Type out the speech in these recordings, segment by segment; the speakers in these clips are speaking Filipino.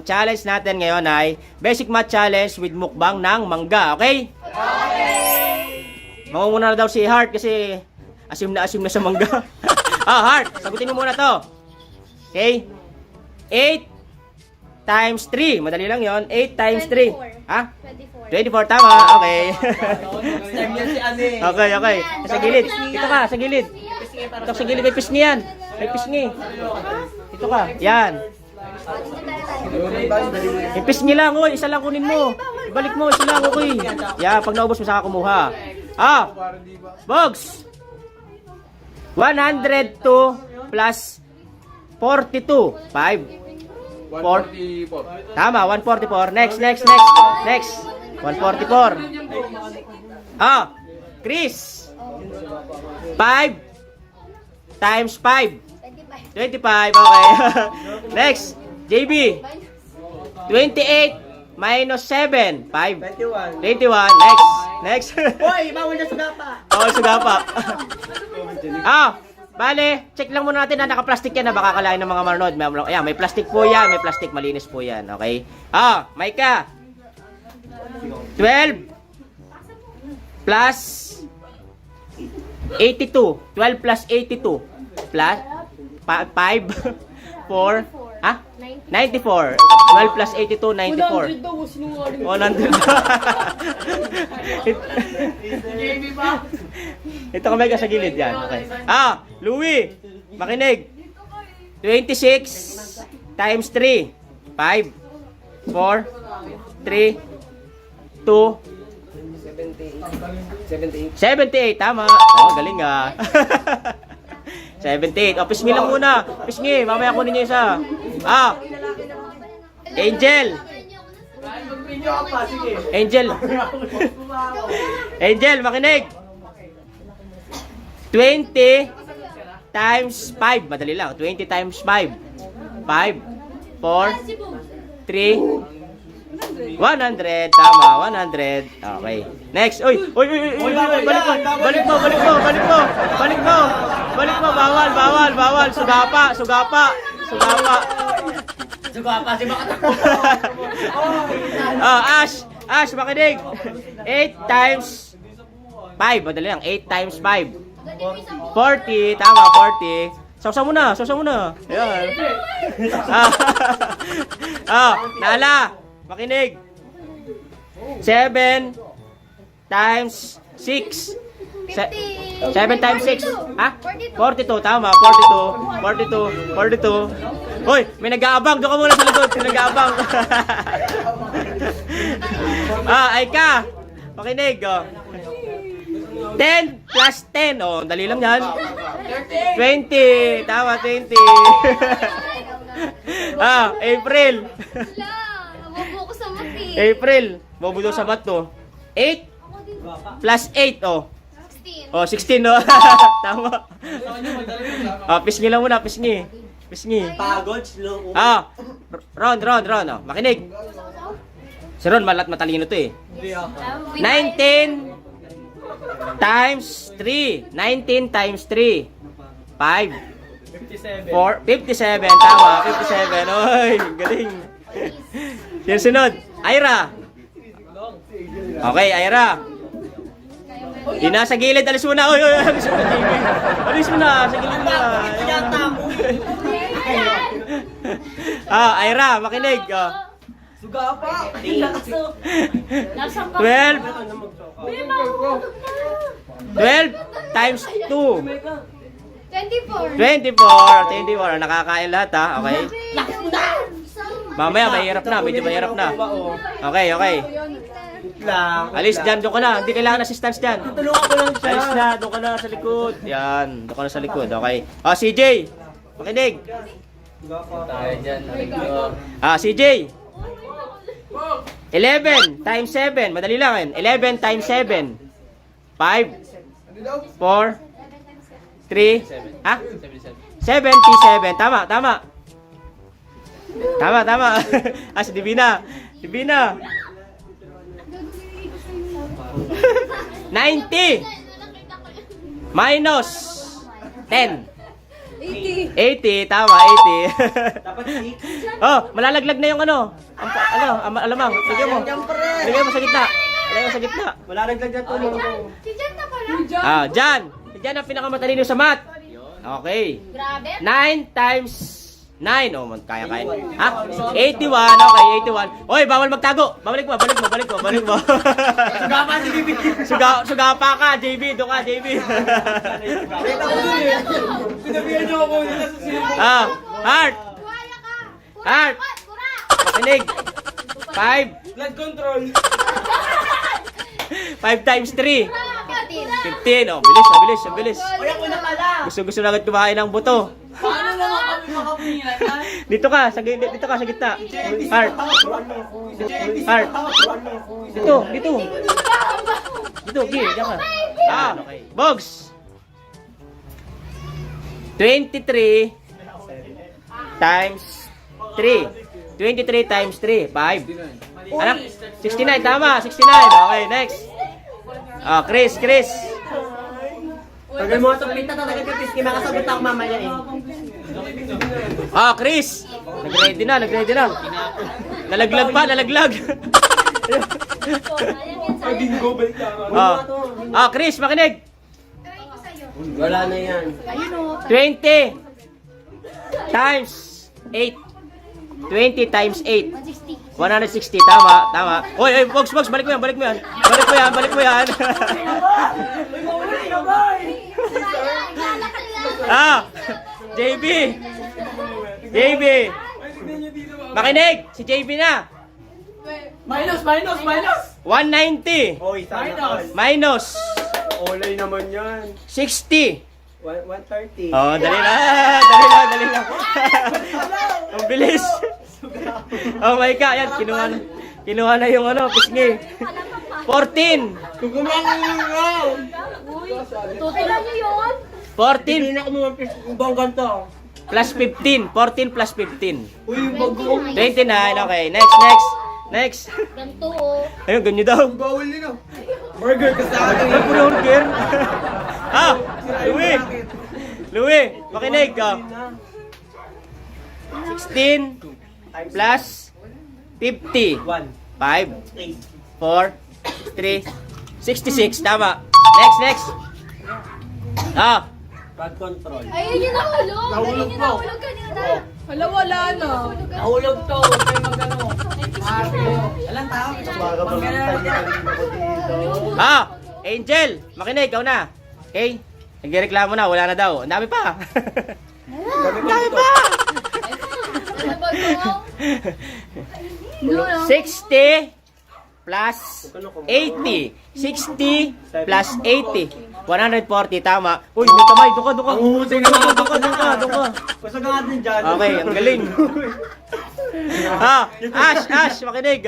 challenge natin ngayon ay basic math challenge with mukbang ng mangga, okay? Mangunguna na daw si Heart kasi asim na sa mangga. Heart, sagutin mo muna to. Okay? 8 times 3. Madali lang yon. 8 times 3. 24. Ha? 24. 24, tama. Okay. Ano okay. Sa gilid. Dito ka, sa gilid. Ito sa gilid, may pisngi yan. May pisngi. Dito ka. Yan. May pisngi lang, oy. Isa lang kunin mo. Ibalik mo, isa lang, okay. Yan, pag naubos mo, saka kumuha. Bogs. 102 plus 42. 5. 144. Tama, 144. Next. 144. Chris. 5 times 5. 25. Okay. Next. JB. 28 minus 7. 5. 21. Next. Hoy, bawal na sugapa. Bawal sugapa. Bale, check lang muna natin na naka-plastic yan na baka kalain ng mga marunod. Ayan, may plastic po yan. May plastic, malinis po yan. Okay? Maika. 12 plus 82. 12 plus 82 plus 5 4 94. 12 plus 82, 94. 100 Ito ka mega sa gilid yan. Okay. Louie, makinig. 26 times 3. 5 4 3 2 78. Tama. Galing ah. 78. Pisngi lang muna. Pisngi. Mamaya kunin niyo isa. Angel, makinig. 20 times 5. Madali lang. 20 times 5. 5, 4, 3, 100. Tama, 100. Okay. Next. Uy. Balik mo. Bawal. Sugapa. Sugapa si Makata. Ash, makinig. 8 times 5. Madali lang. 8 times 5. 40. Tama, 40. Sausaw mo na. Ayan. Nala. Makinig. 7 times 6. 7 times 6. 42. Tama, 42. Hoy, may nag-aabang. Doon ka muna sa likod. May nag-aabang. Aika. Makinig. 10 plus 10. Dali lang yan. 20. Tama, 20. April. Mabuko sa mati. April. Mabulo sa mat to. 8 plus 8. 16. Tama. Pisngi lang muna, pisngi. Pagod, slow. Ron. Makinig. Si Ron, matalino to eh. 19 times 3. 19 times 3. 5. 57. Tama, 57. Oy, galing. Sino sunod? Ira. Okay, Ira. Di na sa gilid, alis mo na. Oy, alis mo na. Sa gilid mo na. Ira, makinig. Sugapa. 12 times 2. 24. Nakakain lahat ha. Okay. Mamaya mahirap na. Medyo mahirap na. Okay. Alis dyan. Doon ka na. Hindi kailangan assistance dyan. Tulungan ko lang siya. Alis na. Doon ka na sa likod. Yan. Doon ka na sa likod. Okay. CJ. Makinig. Tayo dyan. CJ. 11 times 7. Madali lang yan. 11 times 7. 5 4 3 77. Tama. Si Divina. 90 minus 10. 80. 80, tama, 80. Dapat 6. Oh, malalaglag na yung ano. Alamang. Lagyan mo. Lagyan mo sa gitna. Lagyan mo sa gitna. Wala naglag na tulong ko. Si Jan na pala. Ah, Jan. Si Jan ang pinakamatalino sa math. Okay. Grabe. 9 times 9. Oh, kaya. Ha? 81. Okay, 81. Oy, bawal magtago. Balik mo. Suga pa si Bibi. Sugapa ka, JB. Doon ka, JB. Sinabihan niyo ako nila sa sino. Ah, Heart. Kuwaya ka. Heart. Kura. Makinig. 5. Blood control. 5 times 3. 15. 15. Oh, bilis, ang bilis. Oy, ako na pala. Gusto na agad kumain ng buto. Paano naman kami makapilan, ha? Dito ka, sa gitna. Heart. Heart. Dito. Dito, diyan ka. Ah, Bogs. 23 times 3. 23 times 3, 5. Anak, 69, tama, 69. Okay, next. Ah, Chris. Pagay mo ito, pita talaga ka, Chris. Kinakasagot ako mamaya eh. Ah, Chris. Nag-ready na. Nalaglag. Bingo, balik lang. Ah, Chris, makinig. Wala na yan. 20 times 8. 20 times 8. 160, tama. Oy, Bogs, balik mo yan. Ah, JB. Makinig, si JB na. Minus! 190 Oy, sana. minus Olay naman yan. 60. 130. Oh, dali lang. Ang bilis. Oh my God, yan, kinuha na yung pisngi. 14. Kung kumain nga. Kailan niyo yun? 14 Hindi na ako mamampis kung bang ganito. plus 15. 14 plus 15. Uy, bago. 29. Okay, next. Ganto oh. Ayun, ganyan daw. Bawal nila. Burger ka sa akin. Burger. Ah, Louie, makinig ka. 16 plus 50. 1. 5, 8. 4, 3, 66. Tama. Next. Ah, Blood control. Ayun yung nahulog. Nahulog Ayun yung po. nahulog kanina. Hala, wala na. Nahulog to. Huwag kayo magano. Alam tao. Angel, makinig, ikaw na. Okay? Nagreklamo na, wala na daw. Ang dami pa. Ang dami pa. Ano ba ito? No. 60 plus 80. 60 plus 80. 140, tama. Uy, may kamay. Doon ka. Ang husay na Doon ka. Pasag nga natin dyan. Okay, ang galing. Ash, makinig.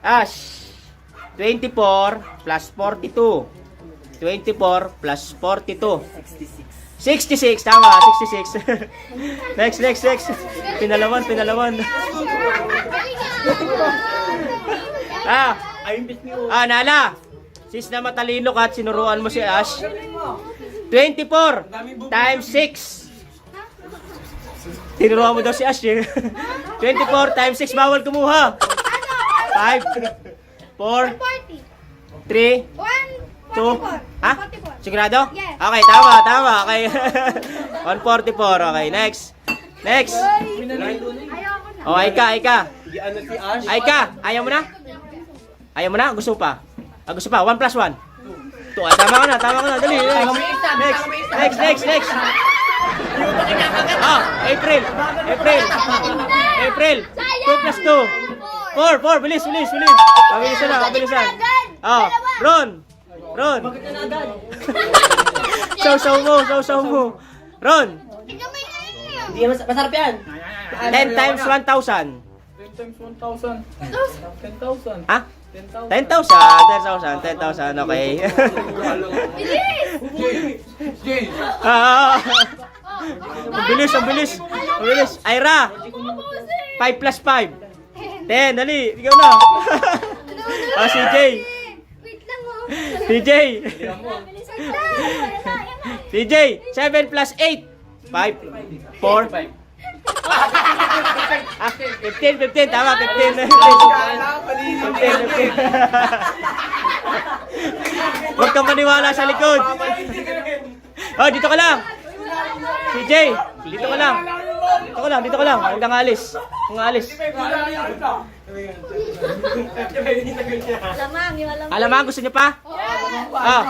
Ash, 24 plus 42. 24 plus 42. 66, tama, 66. Next. Pinalaman. Nala. Sis na matalino ka at sinuruan mo si Ash. 24 times 6. Tinuruan mo daw si Ash eh. 24 times 6, bawal kumuha. 5, 4, 3, 2, ha? Sigurado? Yes. Okay, tama. Okay. 144, okay, next. Oh, Aika. Ano si Ash? Aika, ayaw mo na? Gusto mo pa? Gusto pa, 1 plus 1. 2, tama ka na, dali. Next. April. 2 plus 2. 4, bilis. Mabilisan. Ron. Bakit na agad? Sausaw mo. Ron, Tingnan mo yung ayun niyo. Hindi, masarap yan. 10 times 1,000. 10 times 1,000. 10,000. Ha? 10,000. 10,000, okay. Bilis! Ang bilis. Ira, 5 plus 5. 10, dali, ikaw na. CJ. Wait lang oh. CJ. Bilisan lang. Wala na, yan na. CJ, 7 plus 8. 5, 4. 15, tama, 15. 15. Huwag kang maniwala sa likod. Oh, dito ka lang. CJ, dito ka lang. Dito ka lang. Huwag kang alis. Alamang, gusto niyo pa? Ah.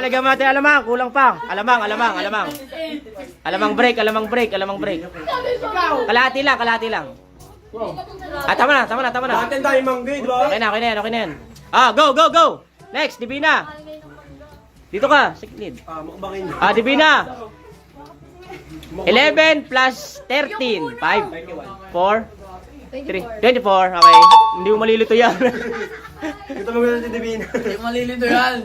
Lagyan mo natin alamang, kulang pa. Alamang. Alamang break. Kalahati lang. Tama na. Atin tayo manggay, di ba? Okay na yan. Go. Next, Divina. Dito ka, sa gilid. Mukbangin. Divina. 11 plus 13. 5, 4, 3, 24. Okay. Hindi mo malilito yan. Ito mo gano'n si Divina. Hindi malilito yan.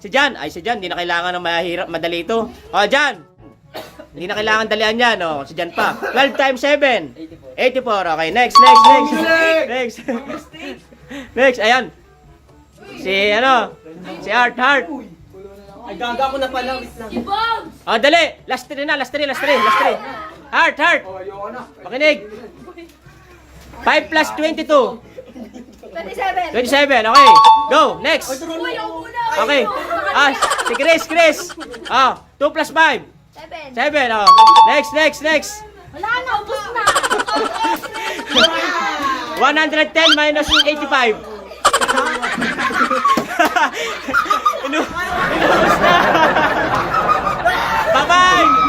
Si Jan. Si Jan, hindi na kailangan ng madali ito. Jan. Hindi na kailangan dalian yan. Si Jan pa. 12 times 7. 84. Okay, next. Next, ayan. Si Art. Ay, gaga ko na pala. Wait lang. Ibang! Dali. Last 3 na. Art. Makinig. 5 plus 22. 27! 27. Okay. Go. Next. Uy, ako muna! Okay. Si Chris. 2 plus 5. 7! 7. Next. Wala na, ubos na! 110 minus 85. Inubos na. Bye-bye.